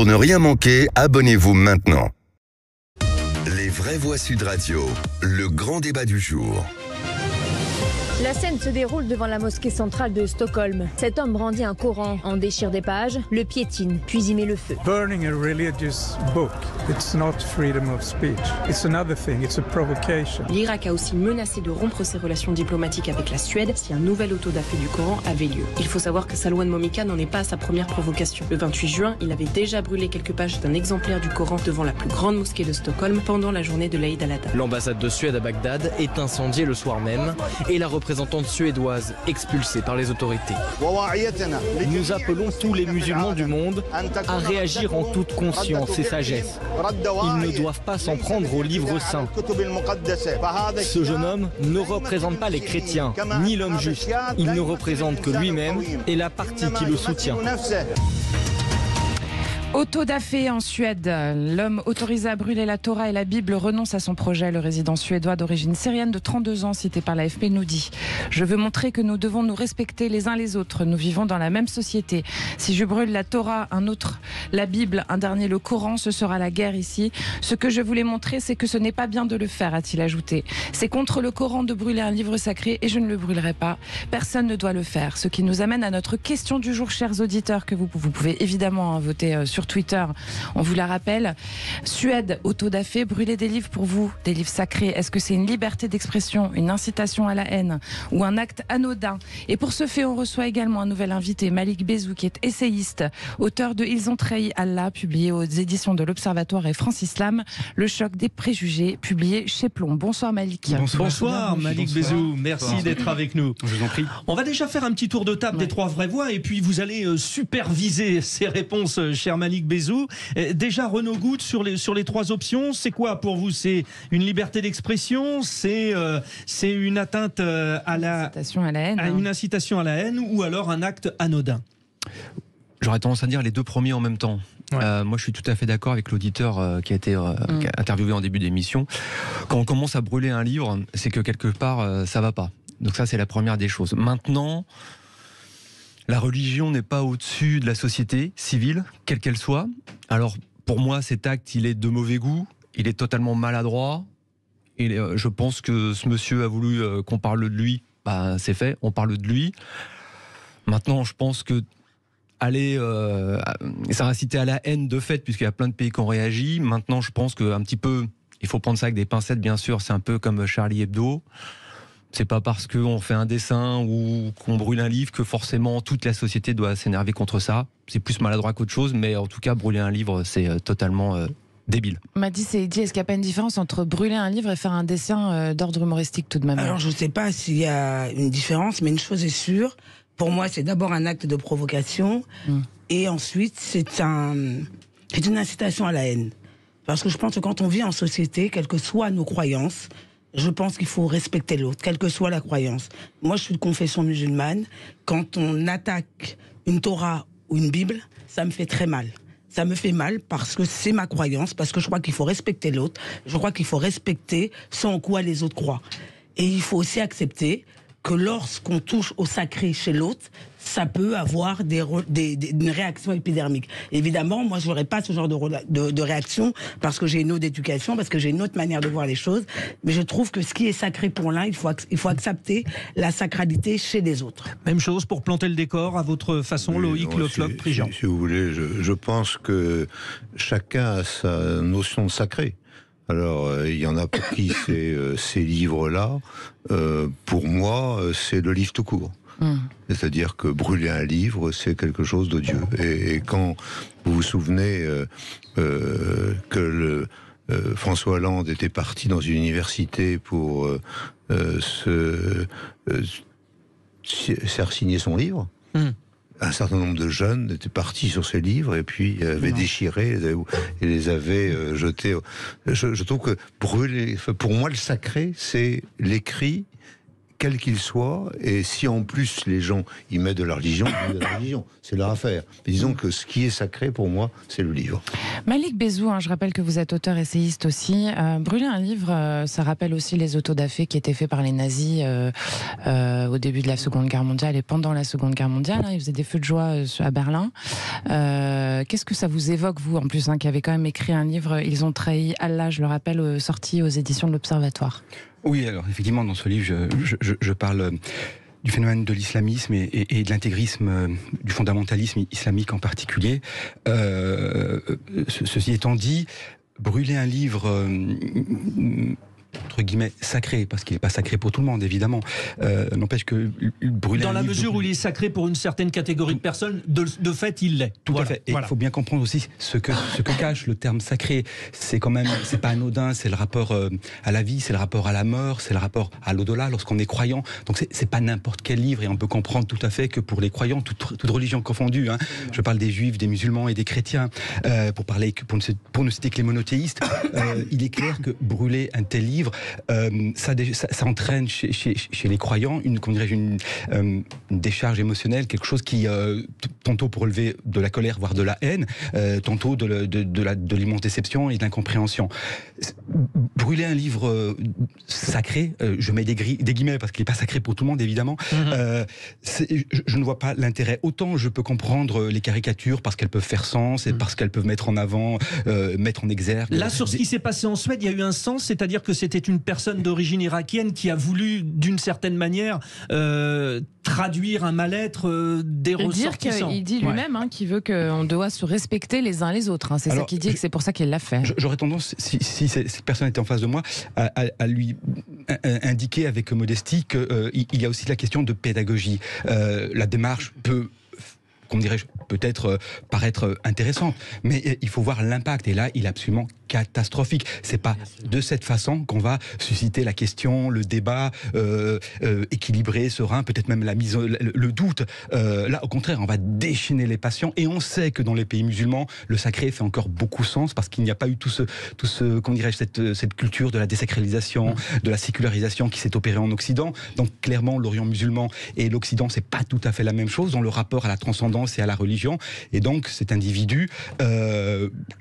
Pour ne rien manquer, abonnez-vous maintenant. Les vraies voix Sud Radio, le grand débat du jour. La scène se déroule devant la mosquée centrale de Stockholm. Cet homme brandit un Coran, en déchire des pages, le piétine, puis y met le feu. Burning a religious book, it's not freedom of speech. It's another thing, it's a provocation. L'Irak a aussi menacé de rompre ses relations diplomatiques avec la Suède si un nouvel autodafé du Coran avait lieu. Il faut savoir que Salwan Momika n'en est pas à sa première provocation. Le 28 juin, il avait déjà brûlé quelques pages d'un exemplaire du Coran devant la plus grande mosquée de Stockholm pendant la journée de l'Aïd al-Adha. L'ambassade de Suède à Bagdad est incendiée le soir même et la représentante suédoise expulsée par les autorités. Nous appelons tous les musulmans du monde à réagir en toute conscience et sagesse. Ils ne doivent pas s'en prendre au livre saint. Ce jeune homme ne représente pas les chrétiens, ni l'homme juste. Il ne représente que lui-même et la partie qui le soutient. Autodafé en Suède, l'homme autorisé à brûler la Torah et la Bible renonce à son projet. Le résident suédois d'origine syrienne de 32 ans, cité par l'AFP, nous dit « Je veux montrer que nous devons nous respecter les uns les autres. Nous vivons dans la même société. Si je brûle la Torah, un autre, la Bible, un dernier, le Coran, ce sera la guerre ici. Ce que je voulais montrer, c'est que ce n'est pas bien de le faire, a-t-il ajouté. C'est contre le Coran de brûler un livre sacré et je ne le brûlerai pas. Personne ne doit le faire. Ce qui nous amène à notre question du jour, chers auditeurs, que vous pouvez évidemment voter sur Twitter, on vous la rappelle. Suède, autodafé, brûler des livres pour vous, des livres sacrés. Est-ce que c'est une liberté d'expression, une incitation à la haine ou un acte anodin? Et pour ce fait, on reçoit également un nouvel invité, Malik Bezou, qui est essayiste, auteur de Ils ont trahi Allah, publié aux éditions de l'Observatoire et France Islam, Le choc des préjugés, publié chez Plomb. Bonsoir Malik. Bonsoir Malik Bezou, merci d'être avec nous. Je vous en prie. On va déjà faire un petit tour de table des trois vraies voix et puis vous allez superviser ces réponses, cher Malik Bezou. Déjà, Renaud Goutte, sur les trois options, c'est quoi pour vous? C'est une liberté d'expression, c'est une atteinte à la incitation à la haine, une incitation à la haine, ou alors un acte anodin? J'aurais tendance à dire les deux premiers en même temps. Ouais. Moi, je suis tout à fait d'accord avec l'auditeur qui a été qui a interviewé en début d'émission. Quand on commence à brûler un livre, c'est que quelque part, ça va pas. Donc ça, c'est la première des choses. Maintenant, la religion n'est pas au-dessus de la société civile, quelle qu'elle soit. Alors, pour moi, cet acte, il est de mauvais goût, il est totalement maladroit. Je pense que ce monsieur a voulu qu'on parle de lui. Bah, c'est fait, on parle de lui. Maintenant, je pense que ça va inciter à la haine de fait, puisqu'il y a plein de pays qui ont réagi. Maintenant, je pense qu'un petit peu, il faut prendre ça avec des pincettes, bien sûr. C'est un peu comme Charlie Hebdo. C'est pas parce qu'on fait un dessin ou qu'on brûle un livre que forcément toute la société doit s'énerver contre ça. C'est plus maladroit qu'autre chose, mais en tout cas, brûler un livre, c'est totalement débile. M'a dit, est-ce qu'il n'y a pas une différence entre brûler un livre et faire un dessin d'ordre humoristique tout de même? Alors, je ne sais pas s'il y a une différence, mais une chose est sûre. Pour moi, c'est d'abord un acte de provocation et ensuite, c'est une incitation à la haine. Parce que je pense que quand on vit en société, quelles que soient nos croyances, je pense qu'il faut respecter l'autre, quelle que soit la croyance. Moi, je suis de confession musulmane. Quand on attaque une Torah ou une Bible, ça me fait très mal. Ça me fait mal parce que c'est ma croyance, parce que je crois qu'il faut respecter l'autre. Je crois qu'il faut respecter ce en quoi les autres croient. Et il faut aussi accepter que lorsqu'on touche au sacré chez l'autre, ça peut avoir une réaction épidermique. Évidemment, moi, je n'aurais pas ce genre de réaction parce que j'ai une autre éducation, parce que j'ai une autre manière de voir les choses. Mais je trouve que ce qui est sacré pour l'un, il faut accepter la sacralité chez les autres. Même chose pour planter le décor à votre façon, oui, Loïc Le Floch, Prigent. Si vous voulez, je pense que chacun a sa notion de sacré. Alors, il y en a pour qui c'est ces livres-là. Pour moi, c'est le livre tout court. C'est-à-dire que brûler un livre, c'est quelque chose d'odieux. Et quand vous vous souvenez que François Hollande était parti dans une université pour faire signer son livre, un certain nombre de jeunes étaient partis sur ces livres et puis avaient déchiré et les avaient jetés. Je trouve que brûler, pour moi, le sacré, c'est l'écrit quel qu'il soit, et si en plus les gens y mettent de la religion, ils mettent de la religion, c'est leur affaire. Mais disons que ce qui est sacré pour moi, c'est le livre. Malik Bézou, je rappelle que vous êtes auteur essayiste aussi. Brûler un livre, ça rappelle aussi les autodafés qui étaient faits par les nazis au début de la Seconde Guerre mondiale et pendant la Seconde Guerre mondiale. Ils faisaient des feux de joie à Berlin. Qu'est-ce que ça vous évoque, vous, en plus, qui avez quand même écrit un livre, Ils ont trahi Allah, je le rappelle, sorti aux éditions de l'Observatoire. Oui, alors effectivement, dans ce livre, je parle du phénomène de l'islamisme et de l'intégrisme, du fondamentalisme islamique en particulier. Ceci étant dit, brûler un livre entre guillemets sacré, parce qu'il n'est pas sacré pour tout le monde, évidemment, n'empêche que brûler dans la mesure où il est sacré pour une certaine catégorie de personnes, de fait il l'est. Tout à fait. Et il faut bien comprendre aussi ce que cache le terme sacré. C'est quand même, c'est pas anodin, c'est le rapport à la vie, c'est le rapport à la mort, c'est le rapport à l'au-delà lorsqu'on est croyant. Donc c'est pas n'importe quel livre, et on peut comprendre tout à fait que pour les croyants, toute religion confondue, je parle des juifs, des musulmans et des chrétiens, pour ne citer que les monothéistes, il est clair que brûler un tel livre, ça entraîne chez les croyants une décharge émotionnelle, quelque chose qui tantôt pour relever de la colère, voire de la haine, tantôt de l'immense déception et de l'incompréhension. Brûler un livre sacré, je mets des guillemets parce qu'il n'est pas sacré pour tout le monde, évidemment, je ne vois pas l'intérêt. Autant je peux comprendre les caricatures parce qu'elles peuvent faire sens et parce qu'elles peuvent mettre en avant, mettre en exergue. Là, sur ce qui s'est passé en Suède, il y a eu un sens, c'est-à-dire que c'était une personne d'origine irakienne qui a voulu, d'une certaine manière, traduire un mal-être des ressortissants. Il dit lui-même qu'il veut qu'on doit se respecter les uns les autres. C'est ça qu'il dit, et c'est pour ça qu'il l'a fait. J'aurais tendance, si cette personne était en face de moi, à lui indiquer avec modestie qu'il y a aussi la question de pédagogie. La démarche peut, comme dirais-je, peut-être paraître intéressante, mais il faut voir l'impact, et là il est absolument catastrophique. C'est pas de cette façon qu'on va susciter la question, le débat équilibré, serein, peut-être même le doute. Là, au contraire, on va déchaîner les passions, et on sait que dans les pays musulmans, le sacré fait encore beaucoup sens parce qu'il n'y a pas eu tout ce comment dirais-je, cette culture de la désacralisation, de la sécularisation qui s'est opérée en Occident. Donc clairement, l'Orient musulman et l'Occident, c'est pas tout à fait la même chose dans le rapport à la transcendance et à la religion. Et donc, cet individu,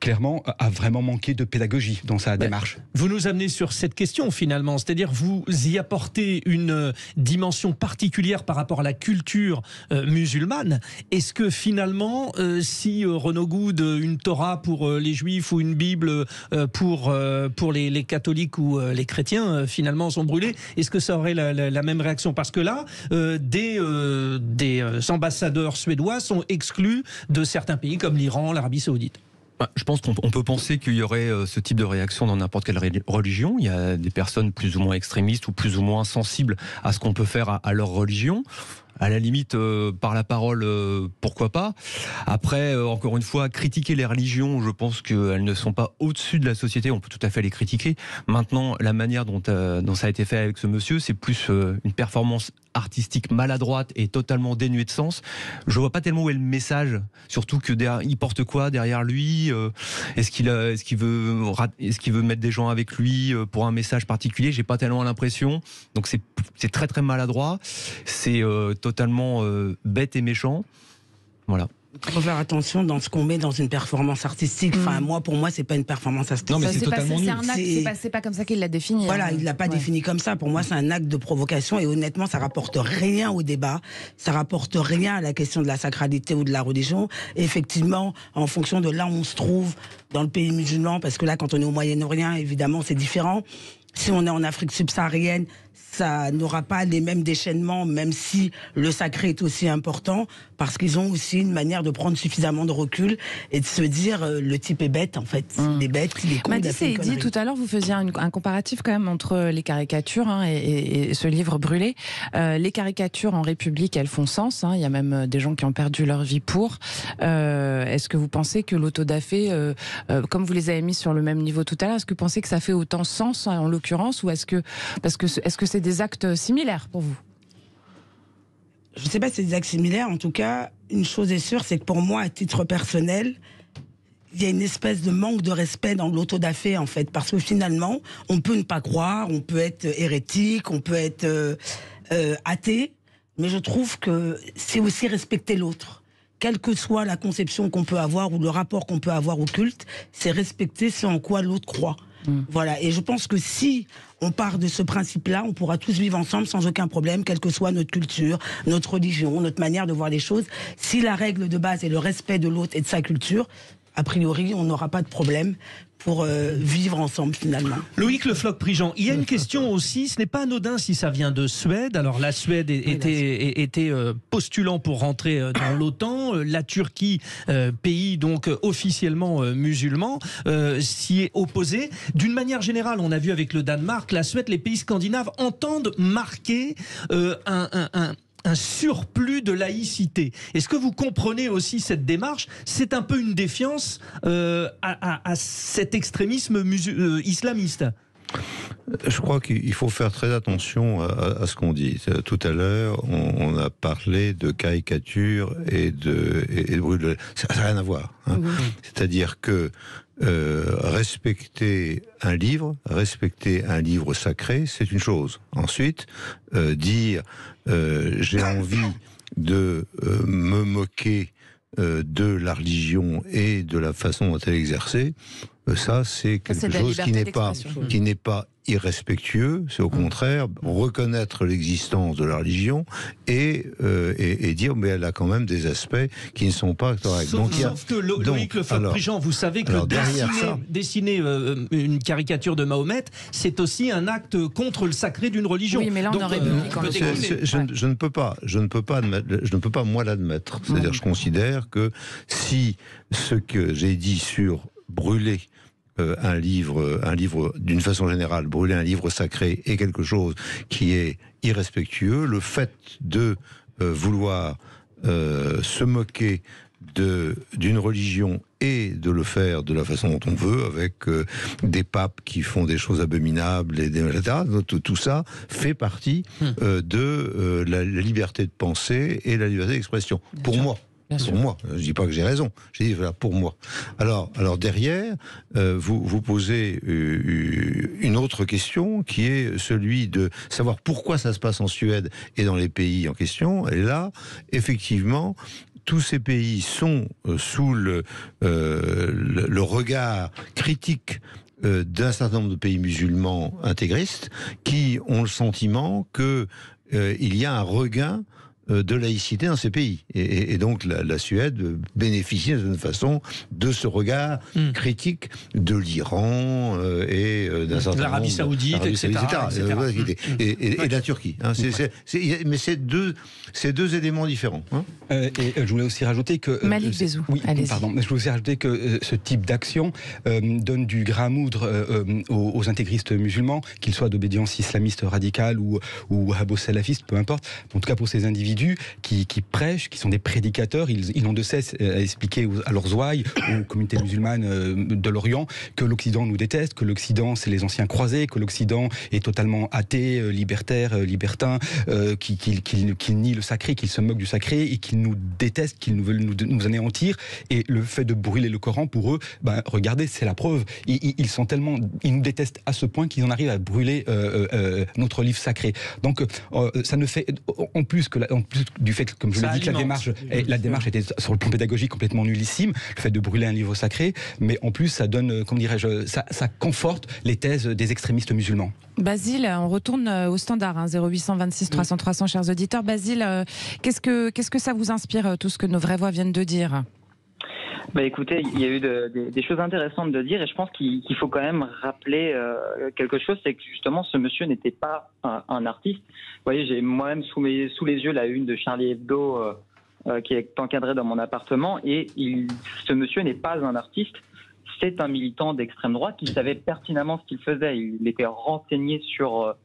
clairement, a vraiment manqué de pédagogie dans sa démarche. Vous nous amenez sur cette question finalement, c'est-à-dire vous y apportez une dimension particulière par rapport à la culture musulmane. Est-ce que finalement, si Renaud Good, une Torah pour les Juifs ou une Bible pour les catholiques ou les chrétiens finalement sont brûlés, est-ce que ça aurait la même réaction? Parce que là, des ambassadeurs suédois sont exclus de certains pays comme l'Iran, l'Arabie Saoudite. Je pense qu'on peut penser qu'il y aurait ce type de réaction dans n'importe quelle religion. Il y a des personnes plus ou moins extrémistes ou plus ou moins sensibles à ce qu'on peut faire à leur religion. À la limite, par la parole, pourquoi pas. Après, encore une fois, critiquer les religions, je pense qu'elles ne sont pas au-dessus de la société, on peut tout à fait les critiquer. Maintenant, la manière dont ça a été fait avec ce monsieur, c'est plus une performance artistique maladroite et totalement dénuée de sens. Je vois pas tellement où est le message, surtout que il porte quoi derrière lui. Est-ce qu'il veut mettre des gens avec lui pour un message particulier? J'ai pas tellement l'impression. Donc c'est très très maladroit. C'est totalement bête et méchant. Voilà. Il faut faire attention dans ce qu'on met dans une performance artistique. Enfin, pour moi, c'est pas une performance artistique. Non, mais c'est totalement nul. C'est un acte, c'est pas comme ça qu'il l'a défini. Voilà, il l'a pas défini comme ça. Pour moi, c'est un acte de provocation, et honnêtement, ça rapporte rien au débat. Ça rapporte rien à la question de la sacralité ou de la religion. Et effectivement, en fonction de là où on se trouve dans le pays musulman, parce que là, quand on est au Moyen-Orient, évidemment, c'est différent. Si on est en Afrique subsaharienne, ça n'aura pas les mêmes déchaînements, même si le sacré est aussi important, parce qu'ils ont aussi une manière de prendre suffisamment de recul et de se dire le type est bête, en fait. Il est bête, il est con. Mathis et Eddy, tout à l'heure, vous faisiez un comparatif quand même entre les caricatures et ce livre brûlé. Les caricatures en République, elles font sens. Il y a même des gens qui ont perdu leur vie pour. Est-ce que vous pensez que l'autodafé, comme vous les avez mis sur le même niveau tout à l'heure, est-ce que vous pensez que ça fait autant sens en l'occurrence, ou est-ce que c'est des actes similaires pour vous? Je ne sais pas si c'est des actes similaires. En tout cas, une chose est sûre, c'est que pour moi, à titre personnel, il y a une espèce de manque de respect dans l'autodafé, en fait. Parce que finalement, on peut ne pas croire, on peut être hérétique, on peut être athée, mais je trouve que c'est aussi respecter l'autre. Quelle que soit la conception qu'on peut avoir ou le rapport qu'on peut avoir au culte, c'est respecter ce en quoi l'autre croit. Voilà, et je pense que si on part de ce principe-là, on pourra tous vivre ensemble sans aucun problème, quelle que soit notre culture, notre religion, notre manière de voir les choses. Si la règle de base est le respect de l'autre et de sa culture, a priori, on n'aura pas de problème pour vivre ensemble finalement. Loïc Le Floch-Prigent, il y a une question aussi, ce n'est pas anodin si ça vient de Suède. Alors la Suède était postulant pour rentrer dans l'OTAN, la Turquie, pays donc officiellement musulman, s'y est opposé. D'une manière générale, on a vu avec le Danemark, la Suède, les pays scandinaves entendent marquer un surplus de laïcité. Est-ce que vous comprenez aussi cette démarche? C'est un peu une défiance à cet extrémisme islamiste. Je crois qu'il faut faire très attention à ce qu'on dit. Tout à l'heure, on a parlé de caricature et de brûle. Ça n'a rien à voir. Hein. C'est-à-dire que respecter un livre sacré, c'est une chose. Ensuite, dire j'ai envie de me moquer de la religion et de la façon dont elle est exercée, ça c'est quelque chose qui n'est pas irrespectueux, c'est au contraire reconnaître l'existence de la religion et dire mais elle a quand même des aspects qui ne sont pas corrects. Sauf que Loïc Le Floch-Prigent, vous savez que dessiner une caricature de Mahomet, c'est aussi un acte contre le sacré d'une religion. Oui, mais là on aurait je ne peux pas moi l'admettre. C'est-à-dire je considère que si ce que j'ai dit sur brûler un livre d'une façon générale, brûler un livre sacré est quelque chose qui est irrespectueux. Le fait de vouloir se moquer d'une religion et de le faire de la façon dont on veut, avec des papes qui font des choses abominables, etc. Tout ça fait partie de la liberté de penser et la liberté d'expression. Pour moi. Pour moi, je dis pas que j'ai raison. Je dis voilà pour moi. Alors derrière, vous posez une autre question qui est celui de savoir pourquoi ça se passe en Suède et dans les pays en question. Et là, effectivement, tous ces pays sont sous le regard critique d'un certain nombre de pays musulmans intégristes qui ont le sentiment que il y a un regain de laïcité dans ces pays. Et donc la Suède bénéficie d'une façon de ce regard critique de l'Iran et d'un certain nombre... L'Arabie Saoudite, etc. Et de la Turquie. Hein. Mais c'est deux éléments différents. Hein. Et je voulais aussi rajouter que... Malik Bézou, pardon, mais je voulais aussi rajouter que ce type d'action donne du grain à moudre aux intégristes musulmans, qu'ils soient d'obédience islamiste radicale ou wahhabo-salafiste, peu importe. En tout cas pour ces individus qui prêchent, qui sont des prédicateurs, ils n'ont de cesse à expliquer à leurs ouailles, aux communautés musulmanes de l'Orient, que l'Occident nous déteste, que l'Occident c'est les anciens croisés, que l'Occident est totalement athée, libertaire, libertin, qu'il nie le sacré, qu'il se moque du sacré et qu'il nous déteste, qu'il veut nous anéantir. Et le fait de brûler le Coran, pour eux, regardez, c'est la preuve. Ils nous détestent à ce point qu'ils en arrivent à brûler notre livre sacré. Donc ça ne fait, en plus du fait que, comme je l'ai dit, que la démarche était sur le plan pédagogique complètement nullissime, le fait de brûler un livre sacré, mais en plus ça donne, comment dirais-je, ça conforte les thèses des extrémistes musulmans. Basile, on retourne au standard, 0800 26 300 300, chers auditeurs. Basile, qu'est-ce que ça vous inspire, tout ce que nos vraies voix viennent de dire ? Écoutez, il y a eu des choses intéressantes de dire et je pense qu'il faut quand même rappeler quelque chose, c'est que justement ce monsieur n'était pas un artiste. Vous voyez, j'ai moi-même sous les yeux la une de Charlie Hebdo qui est encadrée dans mon appartement et ce monsieur n'est pas un artiste, c'est un militant d'extrême droite qui savait pertinemment ce qu'il faisait. Il était renseigné sur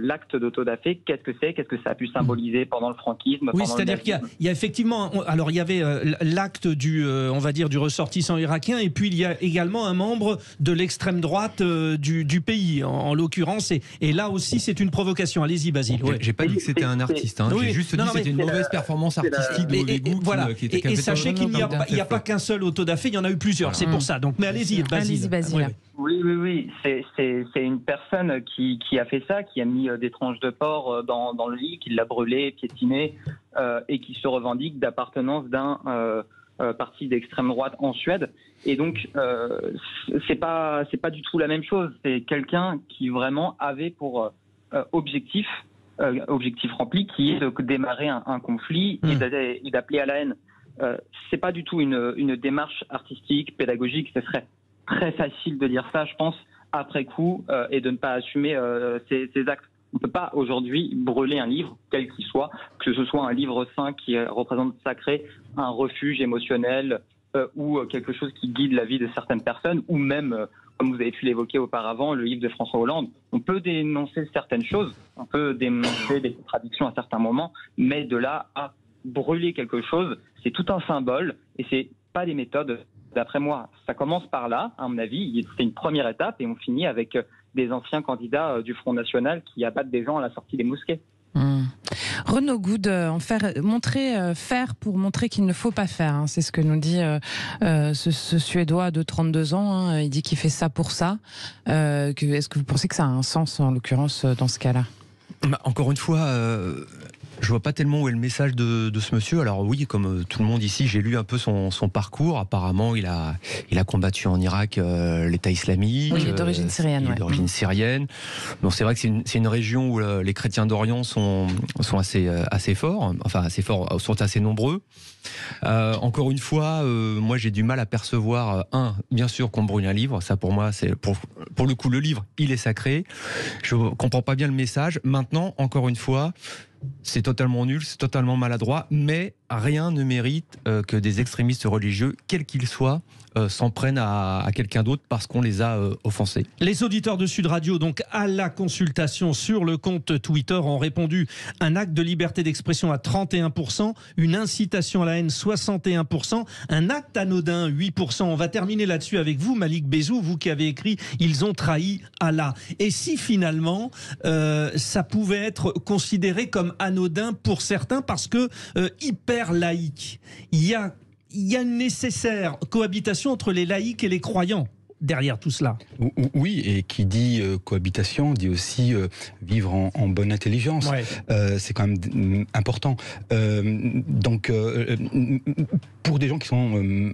l'acte d'autodafé, qu'est-ce que ça a pu symboliser pendant le franquisme. Oui, c'est-à-dire qu'il y a effectivement, alors il y avait l'acte on va dire du ressortissant irakien, et puis il y a également un membre de l'extrême droite du pays, en l'occurrence, et là aussi c'est une provocation. Allez-y, Basile. Ouais. J'ai pas dit que c'était un artiste, j'ai juste dit que c'était une mauvaise performance artistique de mauvais goût. Voilà. Et sachez qu'il n'y a pas qu'un seul autodafé, il y en a eu plusieurs, c'est pour ça. Donc, mais allez-y, Basile. Oui, c'est une personne qui a fait ça, qui a mis des tranches de porc dans le lit, qui l'a brûlé, piétiné, et qui se revendique d'appartenance d'un parti d'extrême droite en Suède. Et donc, c'est pas du tout la même chose. C'est quelqu'un qui vraiment avait pour objectif rempli, qui est de démarrer un conflit et d'appeler à la haine. C'est pas du tout une démarche artistique, pédagogique. Ce serait très facile de dire ça, je pense, après coup, et de ne pas assumer ces actes. On ne peut pas aujourd'hui brûler un livre, quel qu'il soit, que ce soit un livre saint qui représente sacré, un refuge émotionnel ou quelque chose qui guide la vie de certaines personnes, ou même, comme vous avez pu l'évoquer auparavant, le livre de François Hollande. On peut dénoncer certaines choses, on peut dénoncer des contradictions à certains moments, mais de là à brûler quelque chose, c'est tout un symbole et c'est pas des méthodes. D'après moi, ça commence par là, à mon avis, c'est une première étape et on finit avec des anciens candidats du Front National qui abattent des gens à la sortie des mosquées. Renaud Good, faire pour montrer qu'il ne faut pas faire. Hein. C'est ce que nous dit ce Suédois de 32 ans. Hein. Il dit qu'il fait ça pour ça. Est-ce que vous pensez que ça a un sens, en l'occurrence, dans ce cas-là ? Encore une fois, je vois pas tellement où est le message de ce monsieur. Alors oui, comme tout le monde ici, j'ai lu un peu son parcours. Apparemment, il a combattu en Irak l'État islamique. Oui, il est d'origine syrienne. Il est d'origine syrienne. Bon, c'est vrai que c'est une région où les chrétiens d'Orient sont assez forts, sont assez nombreux. Encore une fois, moi j'ai du mal à percevoir, bien sûr qu'on brûle un livre, ça pour moi c'est pour le coup le livre il est sacré, je comprends pas bien le message. Maintenant, encore une fois, c'est totalement nul, c'est totalement maladroit, mais rien ne mérite que des extrémistes religieux, quels qu'ils soient, s'en prennent à quelqu'un d'autre parce qu'on les a offensés. Les auditeurs de Sud Radio, donc à la consultation sur le compte Twitter, ont répondu un acte de liberté d'expression à 31%, une incitation à la haine 61%, un acte anodin 8%. On va terminer là-dessus avec vous, Malik Bézou, vous qui avez écrit « Ils ont trahi Allah ». Et si finalement, ça pouvait être considéré comme anodin pour certains parce que hyper laïque, il y a une nécessaire cohabitation entre les laïcs et les croyants derrière tout cela. Oui, et qui dit cohabitation dit aussi vivre en bonne intelligence. Ouais. C'est quand même important. Donc, pour des gens qui sont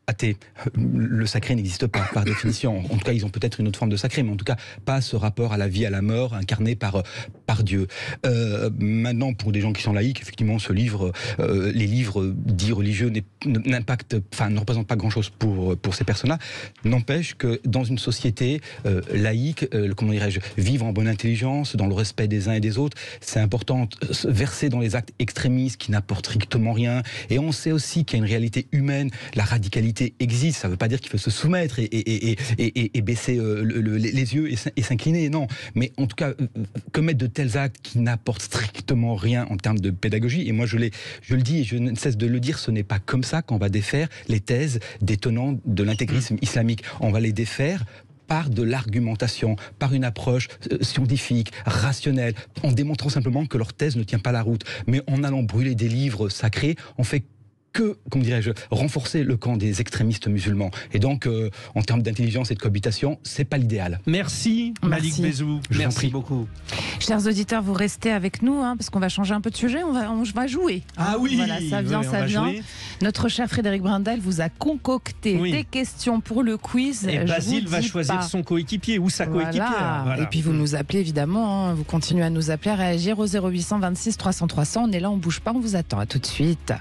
athées, le sacré n'existe pas par définition. En tout cas, ils ont peut-être une autre forme de sacré, mais en tout cas pas ce rapport à la vie, à la mort, incarné par Dieu. Maintenant, pour des gens qui sont laïcs, effectivement, ce livre, les livres dits religieux ne représentent pas grand-chose pour ces personnes-là. N'empêche que dans une société laïque, comment dirais-je, vivre en bonne intelligence, dans le respect des uns et des autres, c'est important. Verser dans les actes extrémistes qui n'apportent strictement rien. Et on sait aussi qu'il y a une réalité humaine, la radicalité existe, ça ne veut pas dire qu'il faut se soumettre et baisser les yeux et s'incliner, non. Mais en tout cas, commettre de tels actes qui n'apportent strictement rien en termes de pédagogie, et moi je le dis et je ne cesse de le dire, ce n'est pas comme ça qu'on va défaire les thèses détonnantes de l'intégrisme islamique. On va les défaire par de l'argumentation, par une approche scientifique, rationnelle, en démontrant simplement que leur thèse ne tient pas la route. Mais en allant brûler des livres sacrés, on fait que, comment dirais-je, renforcer le camp des extrémistes musulmans. Et donc, en termes d'intelligence et de cohabitation, c'est pas l'idéal. Merci, Malik Bézou. Merci beaucoup. Chers auditeurs, vous restez avec nous, hein, parce qu'on va changer un peu de sujet, on va jouer. Ah oui, voilà, ça vient. Jouer. Notre cher Frédéric Brindel vous a concocté des questions pour le quiz. Et Basile va choisir son coéquipier ou sa coéquipière. Voilà. Et puis vous nous appelez évidemment, hein, vous continuez à nous appeler, à réagir au 0826 300 300. On est là, on bouge pas, on vous attend. À tout de suite.